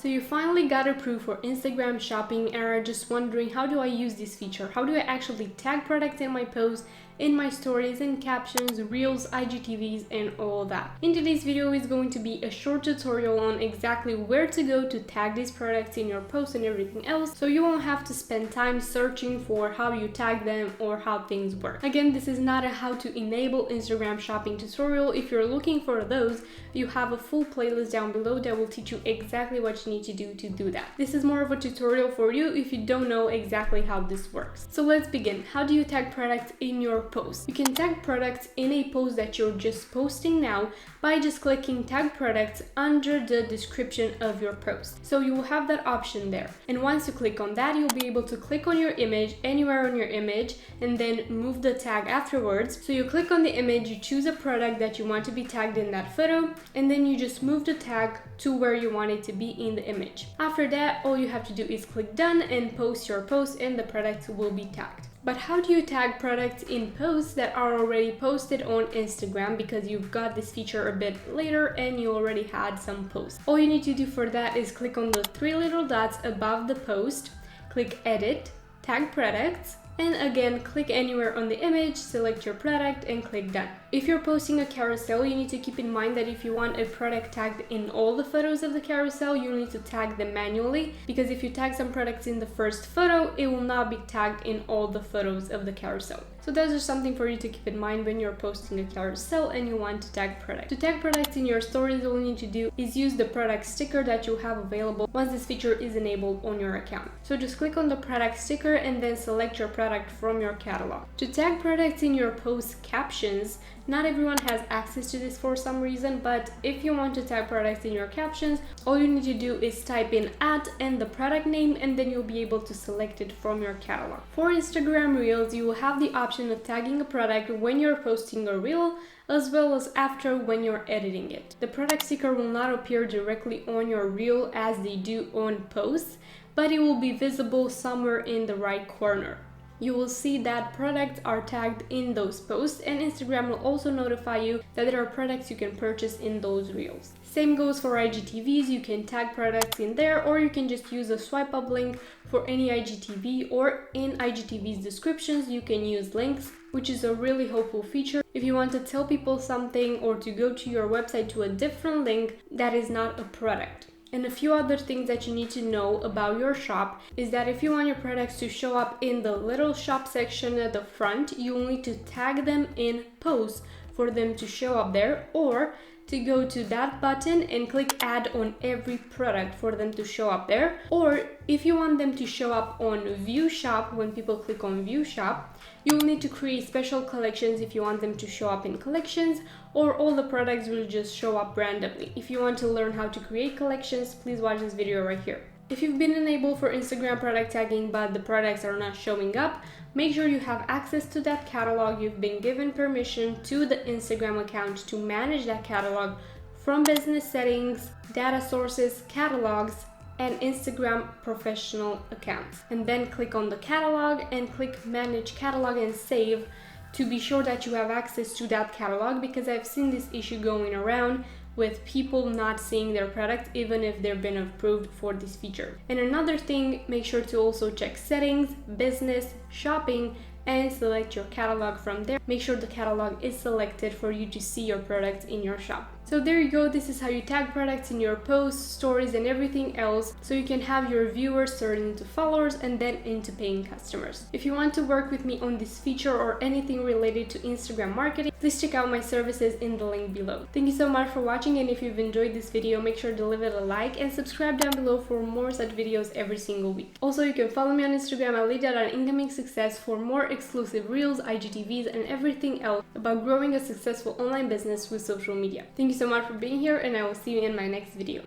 So you finally got approved for Instagram shopping and are just wondering, how do I use this feature? How do I actually tag products in my posts, in my stories, in captions, reels, IGTVs, and all that? In today's video is going to be a short tutorial on exactly where to go to tag these products in your posts and everything else, so you won't have to spend time searching for how you tag them or how things work. Again, this is not a how to enable Instagram shopping tutorial. If you're looking for those, you have a full playlist down below that will teach you exactly what you need to do that. This is more of a tutorial for you if you don't know exactly how this works. So let's begin. How do you tag products in your post? You can tag products in a post that you're just posting now by just clicking tag products under the description of your post. So you will have that option there. And once you click on that, you'll be able to click on your image, anywhere on your image, and then move the tag afterwards. So you click on the image, you choose a product that you want to be tagged in that photo, and then you just move the tag to where you want it to be in the image. After that, all you have to do is click done and post your post, and the product will be tagged. But how do you tag products in posts that are already posted on Instagram, because you've got this feature a bit later and you already had some posts? All you need to do for that is click on the three little dots above the post, click edit, tag products, and again click anywhere on the image, select your product and click done. If you're posting a carousel, you need to keep in mind that if you want a product tagged in all the photos of the carousel, you need to tag them manually, because if you tag some products in the first photo, it will not be tagged in all the photos of the carousel. So those are something for you to keep in mind when you're posting a carousel and you want to tag products. To tag products in your stories, all you need to do is use the product sticker that you have available once this feature is enabled on your account. So just click on the product sticker and then select your product from your catalog. To tag products in your post captions, not everyone has access to this for some reason, but if you want to tag products in your captions, all you need to do is type in @ and the product name, and then you'll be able to select it from your catalog. For Instagram Reels, you will have the option of tagging a product when you're posting a reel, as well as after when you're editing it. The product sticker will not appear directly on your reel as they do on posts, but it will be visible somewhere in the right corner. You will see that products are tagged in those posts, and Instagram will also notify you that there are products you can purchase in those reels. Same goes for IGTVs. You can tag products in there, or you can just use a swipe up link for any IGTV, or in IGTV's descriptions you can use links, which is a really helpful feature if you want to tell people something or to go to your website to a different link that is not a product. And a few other things that you need to know about your shop is that if you want your products to show up in the little shop section at the front, you will need to tag them in posts for them to show up there, or to go to that button and click add on every product for them to show up there. Or if you want them to show up on view shop, when people click on view shop, you will need to create special collections if you want them to show up in collections, or all the products will just show up randomly. If you want to learn how to create collections, please watch this video right here. If you've been enabled for Instagram product tagging but the products are not showing up, make sure you have access to that catalog. You've been given permission to the Instagram account to manage that catalog from business settings, data sources, catalogs, and Instagram professional accounts. And then click on the catalog and click manage catalog and save to be sure that you have access to that catalog, because I've seen this issue going around with people not seeing their product even if they've been approved for this feature. And another thing, make sure to also check settings, business, shopping, and select your catalog from there. Make sure the catalog is selected for you to see your products in your shop. So there you go. This is how you tag products in your posts, stories, and everything else, so you can have your viewers turn into followers and then into paying customers. If you want to work with me on this feature or anything related to Instagram marketing, please check out my services in the link below. Thank you so much for watching, and if you've enjoyed this video, make sure to leave it a like and subscribe down below for more such videos every single week. Also, you can follow me on Instagram at Lydia.incoming success for more exclusive reels, IGTVs, and everything else about growing a successful online business with social media. Thank you so much for being here, and I will see you in my next video.